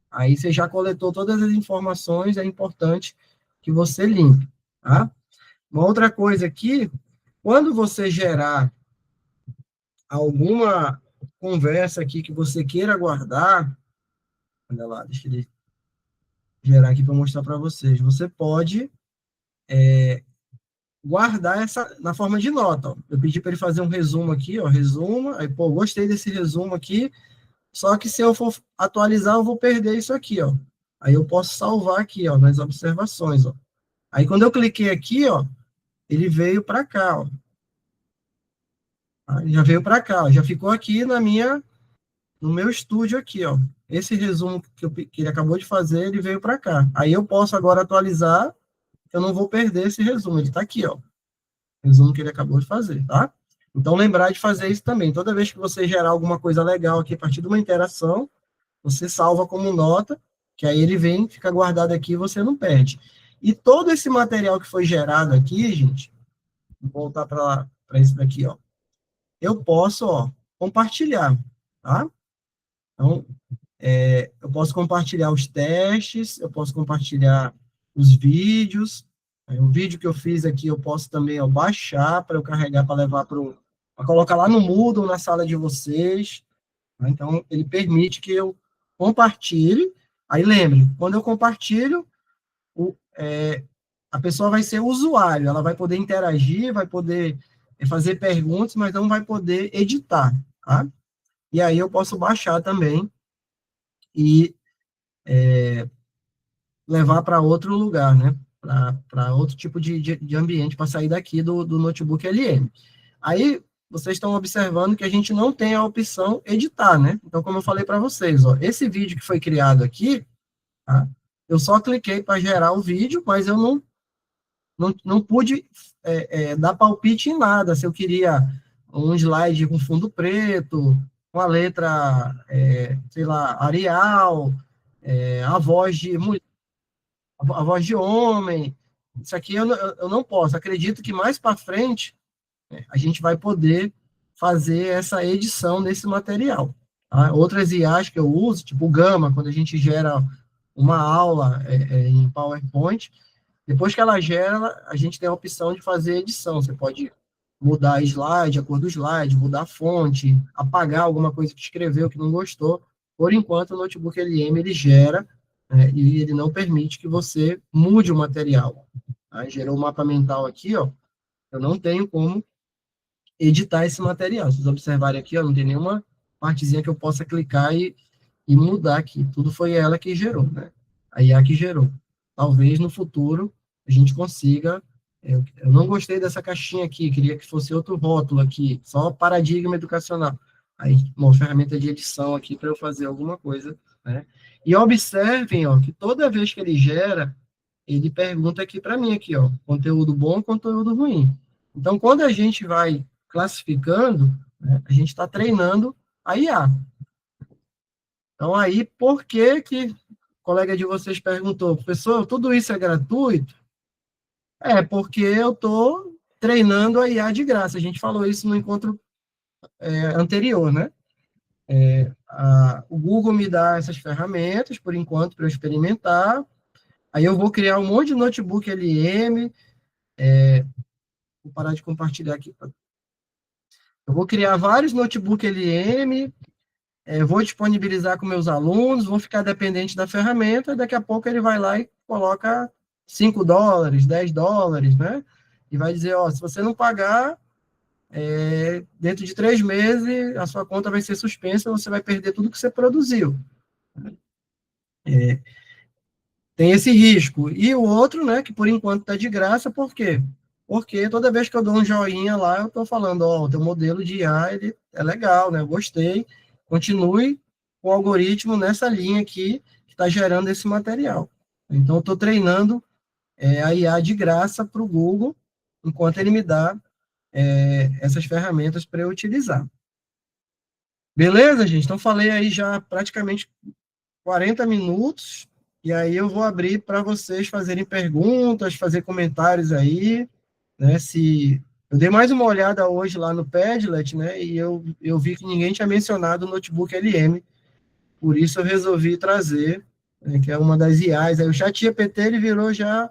aí você já coletou todas as informações, é importante que você limpe, tá? Uma outra coisa aqui, quando você gerar alguma conversa aqui que você queira guardar, olha lá, deixa ele gerar aqui para mostrar para vocês. Você pode guardar essa na forma de nota. Ó. Eu pedi para ele fazer um resumo aqui, ó, resumo. Aí, pô, gostei desse resumo aqui. Só que se eu for atualizar, eu vou perder isso aqui, ó. Aí eu posso salvar aqui, ó, nas observações, ó. Aí quando eu cliquei aqui, ó, ele veio para cá, ó. Aí já veio para cá, ó. Já ficou aqui no meu estúdio aqui, ó. Esse resumo que ele acabou de fazer, ele veio para cá. Aí eu posso agora atualizar, eu não vou perder esse resumo, ele está aqui, ó. Resumo que ele acabou de fazer, tá? Então, lembrar de fazer isso também. Toda vez que você gerar alguma coisa legal aqui a partir de uma interação, você salva como nota, que aí ele vem, fica guardado aqui e você não perde. E todo esse material que foi gerado aqui, gente, vou voltar para isso daqui, ó. Eu posso, ó, compartilhar, tá? Então, eu posso compartilhar os testes, eu posso compartilhar os vídeos. O vídeo que eu fiz aqui eu posso também, ó, baixar para eu carregar para levar para colocar lá no Moodle, na sala de vocês. Tá? Então, ele permite que eu compartilhe. Aí lembre, quando eu compartilho, a pessoa vai ser usuário, ela vai poder interagir, vai poder fazer perguntas, mas não vai poder editar, tá? E aí eu posso baixar também e levar para outro lugar, né? Para outro tipo de ambiente, para sair daqui do notebook LM. Aí, vocês estão observando que a gente não tem a opção editar, né? Então, como eu falei para vocês, ó, esse vídeo que foi criado aqui, tá? Eu só cliquei para gerar o vídeo, mas eu não pude dar palpite em nada. Se eu queria um slide com fundo preto, com a letra, sei lá, Arial, a voz de mulher, a voz de homem. Isso aqui eu não posso. Acredito que mais para frente a gente vai poder fazer essa edição desse material. Tá? Outras IAs que eu uso, tipo o Gama, quando a gente gera uma aula em PowerPoint, depois que ela gera, a gente tem a opção de fazer edição. Você pode mudar a slide, a cor do slide, mudar a fonte, apagar alguma coisa que escreveu que não gostou. Por enquanto, o notebook LM ele gera, e ele não permite que você mude o material. Tá? Gerou o mapa mental aqui, ó. Eu não tenho como editar esse material. Se vocês observarem aqui, ó, não tem nenhuma partezinha que eu possa clicar e mudar aqui. Tudo foi ela que gerou, né? A IA que gerou. Talvez no futuro a gente consiga. Eu não gostei dessa caixinha aqui, queria que fosse outro rótulo aqui, só paradigma educacional. Aí, uma ferramenta de edição aqui para eu fazer alguma coisa, né? E observem, ó, que toda vez que ele gera, ele pergunta aqui para mim aqui, ó, conteúdo bom, conteúdo ruim. Então, quando a gente vai classificando, né, a gente está treinando a IA. Então, aí, por que que o colega de vocês perguntou, professor, tudo isso é gratuito? É, porque eu estou treinando a IA de graça. A gente falou isso no encontro anterior, né? O Google me dá essas ferramentas, por enquanto, para eu experimentar. Aí eu vou criar um monte de notebook LM. Vou parar de compartilhar aqui. Eu vou criar vários notebook LM, vou disponibilizar com meus alunos, vou ficar dependente da ferramenta, daqui a pouco ele vai lá e coloca $5, $10, né? E vai dizer, ó, se você não pagar, dentro de 3 meses, a sua conta vai ser suspensa, você vai perder tudo que você produziu. Tem esse risco. E o outro, né, que por enquanto está de graça, por quê? Porque toda vez que eu dou um joinha lá, eu estou falando, ó, o teu modelo de IA, ele é legal, né, eu gostei, continue com o algoritmo nessa linha aqui, que está gerando esse material. Então, eu estou treinando a IA de graça para o Google, enquanto ele me dá essas ferramentas para eu utilizar. Beleza, gente? Então, falei aí já praticamente 40 minutos, e aí eu vou abrir para vocês fazerem perguntas, fazer comentários aí, né? Se eu dei mais uma olhada hoje lá no Padlet, né? E eu vi que ninguém tinha mencionado o notebook LM, por isso eu resolvi trazer, né, que é uma das IAs. Aí o ChatGPT ele virou já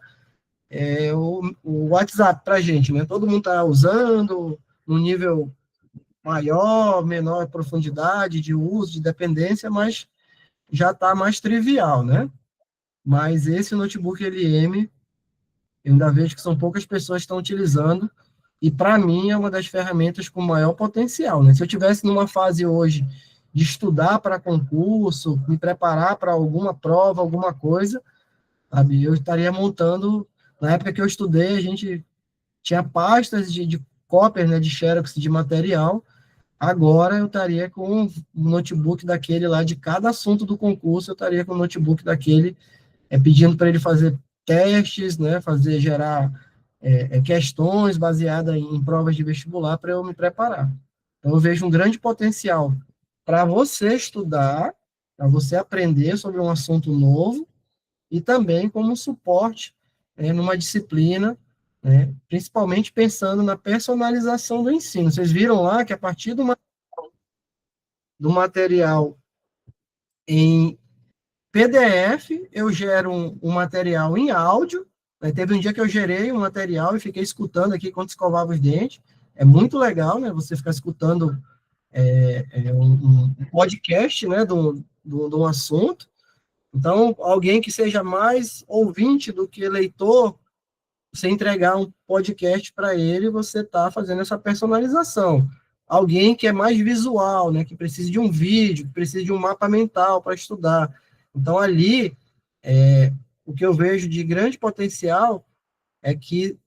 o WhatsApp para a gente, né? Todo mundo está usando no nível maior, menor profundidade de uso, de dependência, mas já está mais trivial, né? Mas esse notebook LM, eu ainda vejo que são poucas pessoas que estão utilizando, e para mim é uma das ferramentas com maior potencial, né? Se eu tivesse numa fase hoje de estudar para concurso, me preparar para alguma prova, alguma coisa, sabe? Eu estaria montando, na época que eu estudei, a gente tinha pastas de cópias, né, de xerox de material. Agora eu estaria com um notebook daquele lá, de cada assunto do concurso, eu estaria com um notebook daquele, pedindo para ele fazer testes, né, gerar questões baseadas em provas de vestibular para eu me preparar. Então, eu vejo um grande potencial para você estudar, para você aprender sobre um assunto novo, e também como suporte numa disciplina, né, principalmente pensando na personalização do ensino. Vocês viram lá que a partir do material em PDF, eu gero um material em áudio, né? Teve um dia que eu gerei um material e fiquei escutando aqui quando escovava os dentes. É muito legal, né? Você ficar escutando um podcast, né? De um assunto. Então, alguém que seja mais ouvinte do que leitor, você entregar um podcast para ele, você está fazendo essa personalização. Alguém que é mais visual, né, que precisa de um vídeo, que precisa de um mapa mental para estudar. Então, ali, o que eu vejo de grande potencial é que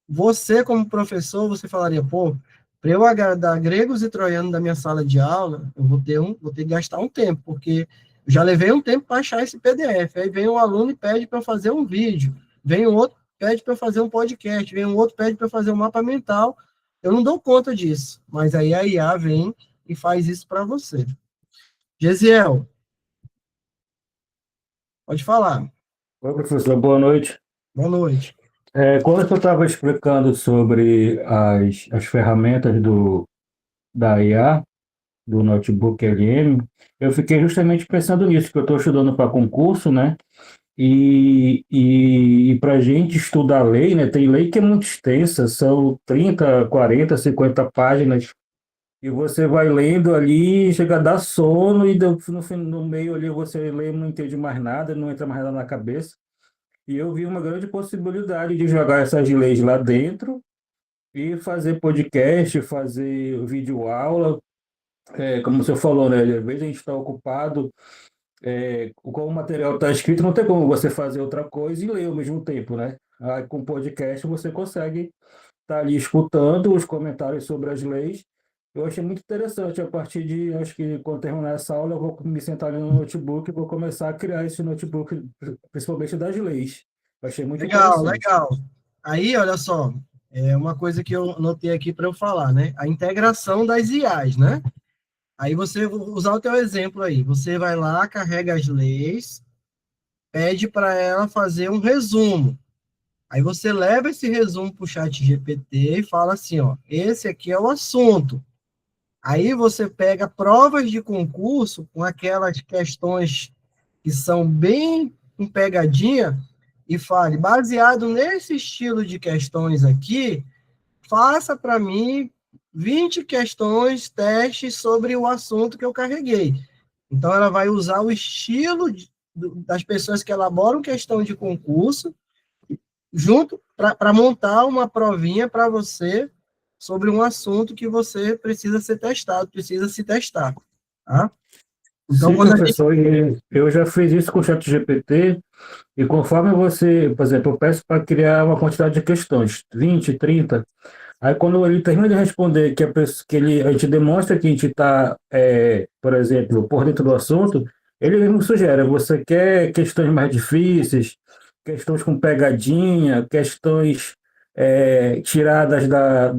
você, como professor, você falaria, pô, para eu agradar gregos e troianos da minha sala de aula, eu vou ter que gastar um tempo, porque eu já levei um tempo para achar esse PDF. Aí vem um aluno e pede para eu fazer um vídeo, vem um outro pede para eu fazer um podcast, vem um outro pede para eu fazer um mapa mental. Eu não dou conta disso, mas aí a IA vem e faz isso para você. Gesiel, pode falar. Oi, professor, boa noite. Boa noite. Quando eu estava explicando sobre as ferramentas da IA, do notebook LM, eu fiquei justamente pensando nisso, que eu estou estudando para concurso, né? E para a gente estudar lei, né? Tem lei que é muito extensa, são 30, 40, 50 páginas, e você vai lendo ali, chega a dar sono, e no meio ali você lê e não entende mais nada, não entra mais nada na cabeça. E eu vi uma grande possibilidade de jogar essas leis lá dentro e fazer podcast, fazer videoaula. Como você falou, né? Às vezes a gente está ocupado, com o material está escrito, não tem como você fazer outra coisa e ler ao mesmo tempo, né? Aí, com podcast você consegue estar ali escutando os comentários sobre as leis. Eu achei muito interessante. A partir de, acho que quando terminar essa aula, eu vou me sentar ali no notebook e vou começar a criar esse notebook, principalmente das leis. Eu achei muito Legal, interessante. legal. Aí, olha só, é uma coisa que eu anotei aqui para eu falar, né? A integração das IAs, né? Aí você, vou usar o teu exemplo aí, você vai lá, carrega as leis, pede para ela fazer um resumo. Aí você leva esse resumo para o chat GPT e fala assim, ó, esse aqui é o assunto. Aí você pega provas de concurso com aquelas questões que são bem com pegadinha e fale, baseado nesse estilo de questões aqui, faça para mim 20 questões, testes sobre o assunto que eu carreguei. Então, ela vai usar o estilo das pessoas que elaboram questão de concurso, junto para montar uma provinha para você sobre um assunto que você precisa ser testado, precisa se testar. Tá? Então, Sim, quando a gente. professor, e eu já fiz isso com o ChatGPT, e conforme você, por exemplo, eu peço para criar uma quantidade de questões, 20, 30. Aí quando ele termina de responder, a gente demonstra que a gente está, por exemplo, por dentro do assunto, ele mesmo sugere, você quer questões mais difíceis, questões com pegadinha, questões tiradas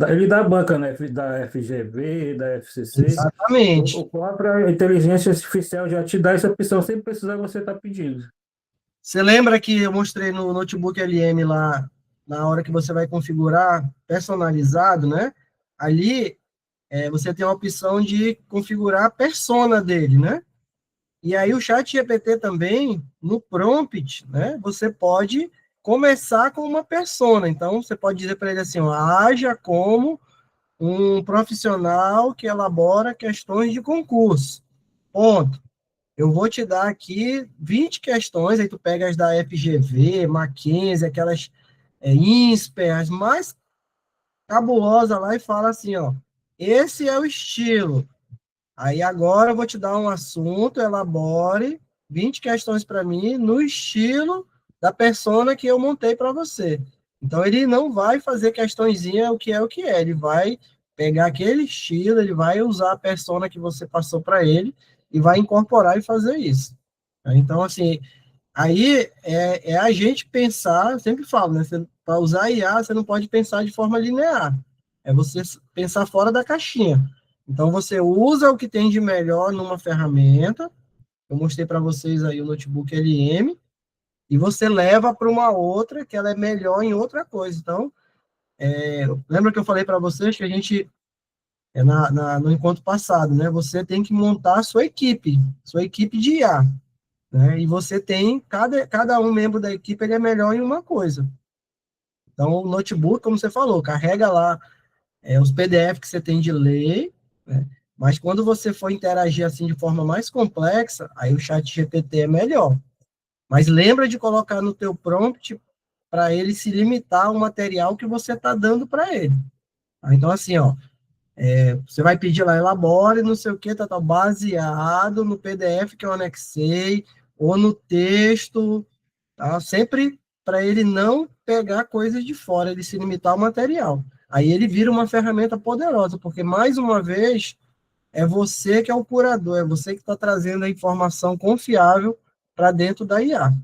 ele dá a banca, né, da FGV, da FCC, Exatamente. o própria inteligência artificial já te dá essa opção, sem precisar você estar pedindo. Você lembra que eu mostrei no notebook LM lá, na hora que você vai configurar personalizado, né? Ali, você tem a opção de configurar a persona dele, né? E aí o chat GPT também, no prompt, né, você pode começar com uma persona. Então, você pode dizer para ele assim, ó, haja como um profissional que elabora questões de concurso. Ponto. Eu vou te dar aqui 20 questões, aí tu pega as da FGV, Mackenzie, aquelas INSPER, as mais cabulosas lá e fala assim, ó, esse é o estilo. Aí agora eu vou te dar um assunto, elabore 20 questões para mim no estilo da persona que eu montei para você. Então ele não vai fazer questõezinha o que é, ele vai pegar aquele estilo, ele vai usar a persona que você passou para ele e vai incorporar e fazer isso. Então, assim, aí é a gente pensar, eu sempre falo, né? Para usar IA, você não pode pensar de forma linear. É você pensar fora da caixinha. Então, você usa o que tem de melhor numa ferramenta. Eu mostrei para vocês aí o notebook LM, e você leva para uma outra que ela é melhor em outra coisa. Então, lembra que eu falei para vocês que a gente, no encontro passado, né? Você tem que montar a sua equipe de IA, né? E você tem, cada um membro da equipe, ele é melhor em uma coisa. Então, o notebook, como você falou, carrega lá os PDF que você tem de lei, né? Mas quando você for interagir assim de forma mais complexa, aí o chat GPT é melhor. Mas lembra de colocar no teu prompt para ele se limitar ao material que você está dando para ele. Então, assim, ó, você vai pedir lá, elabore, não sei o que, tá baseado no PDF que eu anexei, ou no texto, tá? Sempre para ele não pegar coisas de fora, ele se limitar ao material. Aí ele vira uma ferramenta poderosa, porque, mais uma vez, é você que é o curador, é você que está trazendo a informação confiável para dentro da IA.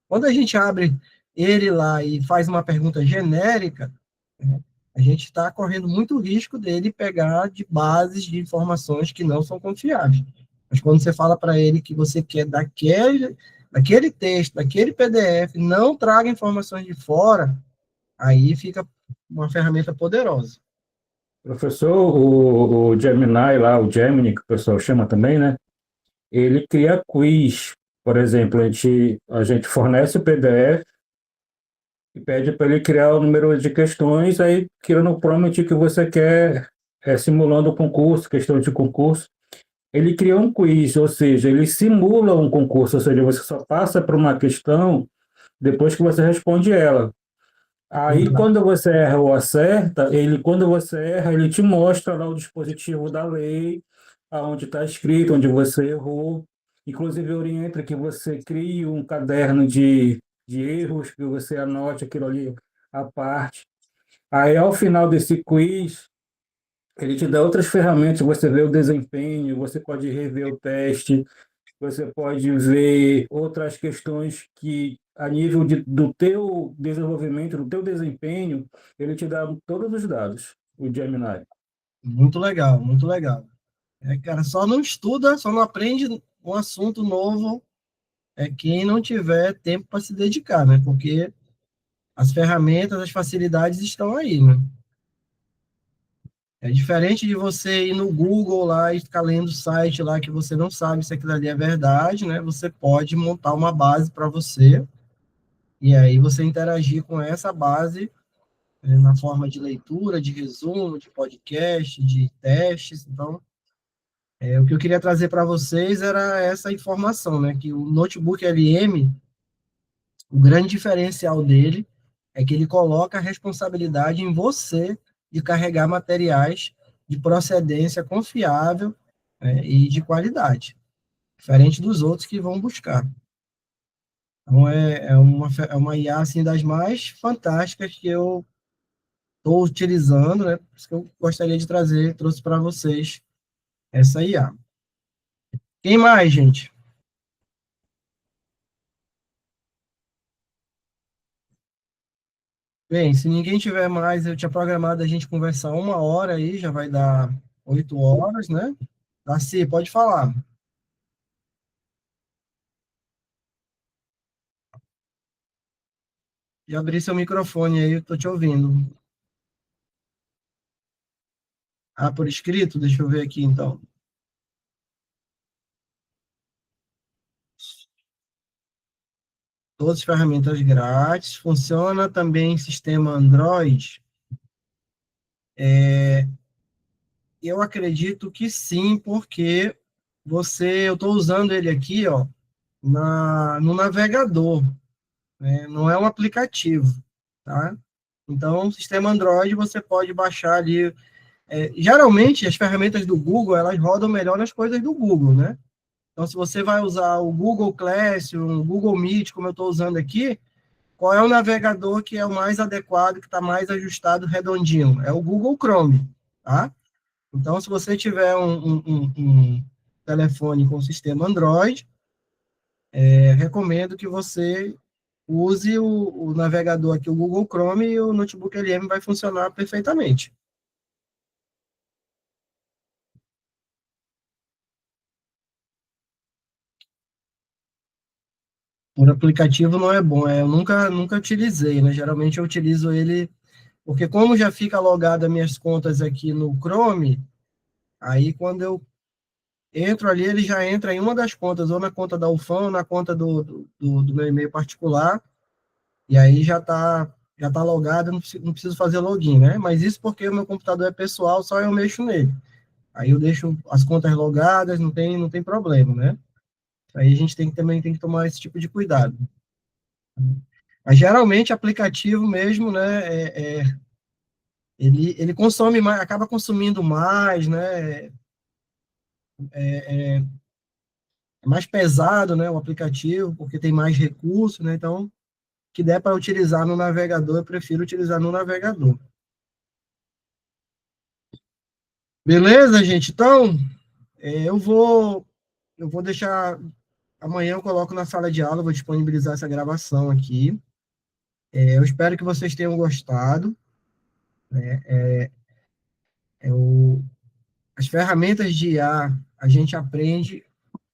Quando a gente abre ele lá e faz uma pergunta genérica, né, a gente está correndo muito risco dele pegar de bases de informações que não são confiáveis. Mas quando você fala para ele que você quer daquele texto, daquele PDF, não traga informações de fora, aí fica uma ferramenta poderosa. Professor, o Gemini lá, o Gemini, que o pessoal chama também, né? Ele cria quiz. Por exemplo, a gente fornece o PDF e pede para ele criar o número de questões, aí cria no prompt que você quer, simulando o concurso, questão de concurso. Ele cria um quiz, ou seja, ele simula um concurso, ou seja, você só passa por uma questão depois que você responde ela. Muito Aí, bacana. quando você erra ou acerta, quando você erra, ele te mostra lá o dispositivo da lei, aonde está escrito, onde você errou. Inclusive, orienta que você crie um caderno de erros, que você anote aquilo ali à parte. Aí, ao final desse quiz, ele te dá outras ferramentas, você vê o desempenho, você pode rever o teste, você pode ver outras questões que, a nível do teu desenvolvimento, do teu desempenho, ele te dá todos os dados, o Gemini. Muito legal, muito legal. Cara, só não estuda, só não aprende um assunto novo quem não tiver tempo para se dedicar, né? Porque as ferramentas, as facilidades estão aí, né? É diferente de você ir no Google lá e ficar lendo o site lá que você não sabe se aquilo ali é verdade, né? Você pode montar uma base para você e aí você interagir com essa base na forma de leitura, de resumo, de podcast, de testes. Então, o que eu queria trazer para vocês era essa informação, né? Que o notebook LM, o grande diferencial dele é que ele coloca a responsabilidade em você de carregar materiais de procedência confiável, e de qualidade, diferente dos outros que vão buscar. Então, é uma IA assim, das mais fantásticas que eu estou utilizando, né? Por isso que eu gostaria de trazer, trouxe para vocês essa IA. Quem mais, gente? Bem, se ninguém tiver mais, eu tinha programado a gente conversar 1 hora aí, já vai dar 8 horas, né? Darcy, pode falar. Já abri seu microfone aí, eu tô te ouvindo. Ah, por escrito? Deixa eu ver aqui, então. Todas as ferramentas grátis. Funciona também em sistema Android? Eu acredito que sim, porque eu estou usando ele aqui, ó, no navegador, né? Não é um aplicativo, tá? Então, o sistema Android você pode baixar ali. Geralmente, as ferramentas do Google, elas rodam melhor nas coisas do Google, né? Então, se você vai usar o Google Classroom, o Google Meet, como eu estou usando aqui, qual é o navegador que é o mais adequado, que está mais ajustado, redondinho? É o Google Chrome, tá? Então, se você tiver um telefone com sistema Android, recomendo que você use o navegador aqui, o Google Chrome, e o notebook LM vai funcionar perfeitamente. Por aplicativo não é bom, eu nunca utilizei, né? Geralmente eu utilizo ele, porque como já fica logado as minhas contas aqui no Chrome, aí quando eu entro ali, ele já entra em uma das contas, ou na conta da UFAM, ou na conta do meu e-mail particular, e aí já tá logado, não preciso fazer login, né? Mas isso porque o meu computador é pessoal, só eu mexo nele. Aí eu deixo as contas logadas, não tem problema, né? Aí a gente também tem que tomar esse tipo de cuidado. Mas geralmente aplicativo mesmo, né, ele consome mais, acaba consumindo mais, né, é mais pesado, né, o aplicativo, porque tem mais recursos, né, então, que der para utilizar no navegador, eu prefiro utilizar no navegador. Beleza, gente? Então, eu vou deixar, amanhã eu coloco na sala de aula, vou disponibilizar essa gravação aqui. Eu espero que vocês tenham gostado. Eu, as ferramentas de IA a gente aprende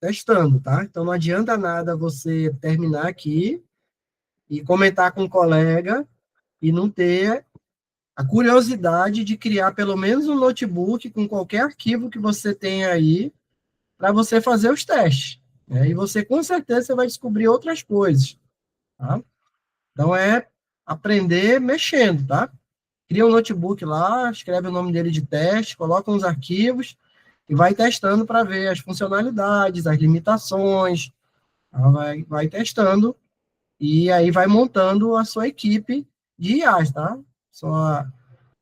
testando, tá? Então não adianta nada você terminar aqui e comentar com um colega e não ter a curiosidade de criar pelo menos um notebook com qualquer arquivo que você tenha aí para você fazer os testes, né? E você com certeza você vai descobrir outras coisas, tá? Então é aprender mexendo, tá? Cria um notebook lá, escreve o nome dele de teste, coloca uns arquivos e vai testando para ver as funcionalidades, as limitações, tá? Vai testando e aí vai montando a sua equipe de IAs, tá? Sua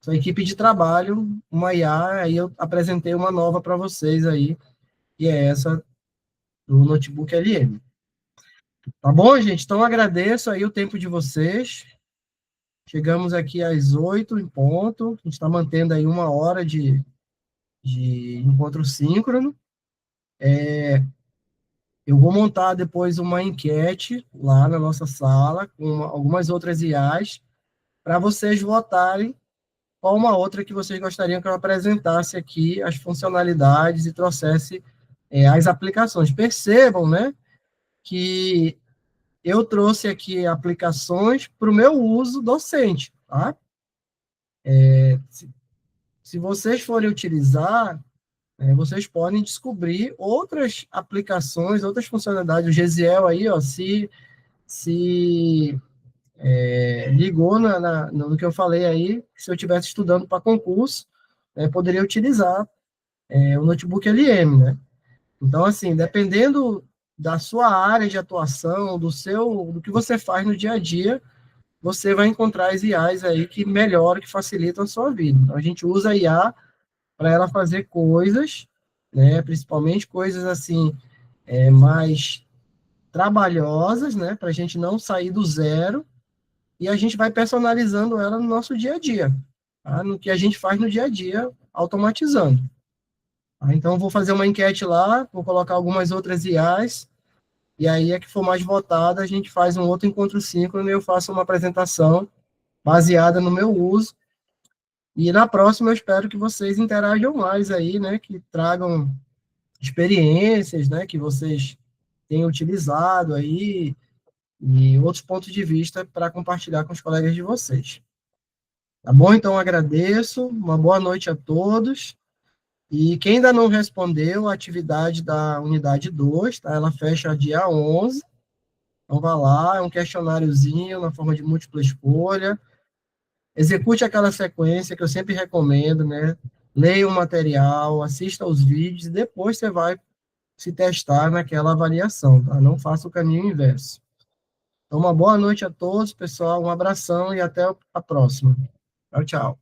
equipe de trabalho, uma IA, aí eu apresentei uma nova para vocês aí, e é essa do notebook LM. Tá bom, gente? Então agradeço aí o tempo de vocês. Chegamos aqui às 8 em ponto. A gente está mantendo aí 1 hora de encontro síncrono. Eu vou montar depois uma enquete lá na nossa sala, com algumas outras IAs, para vocês votarem qual uma outra que vocês gostariam que eu apresentasse aqui as funcionalidades e trouxesse as aplicações. Percebam, né, que eu trouxe aqui aplicações para o meu uso docente, tá? Se vocês forem utilizar, vocês podem descobrir outras aplicações, outras funcionalidades. O Gesiel aí, ó, se ligou no que eu falei aí, se eu estivesse estudando para concurso, poderia utilizar o notebook LM, né? Então, assim, dependendo da sua área de atuação, do que você faz no dia a dia, você vai encontrar as IAs aí que melhoram, que facilitam a sua vida. Então, a gente usa a IA para ela fazer coisas, né, principalmente coisas assim, mais trabalhosas, né, para a gente não sair do zero, e a gente vai personalizando ela no nosso dia a dia, tá? No que a gente faz no dia a dia, automatizando. Tá? Então, eu vou fazer uma enquete lá, vou colocar algumas outras IAs, e aí a que for mais votada, a gente faz um outro encontro síncrono e eu faço uma apresentação baseada no meu uso. E na próxima eu espero que vocês interajam mais aí, né, que tragam experiências, né, que vocês tenham utilizado aí e outros pontos de vista para compartilhar com os colegas de vocês. Tá bom? Então agradeço, uma boa noite a todos. E quem ainda não respondeu a atividade da unidade 2, tá? Ela fecha dia 11. Então vá lá, é um questionáriozinho na forma de múltipla escolha. Execute aquela sequência que eu sempre recomendo, né? Leia o material, assista aos vídeos e depois você vai se testar naquela avaliação, tá? Não faça o caminho inverso. Então, uma boa noite a todos, pessoal, um abração e até a próxima. Tchau, tchau.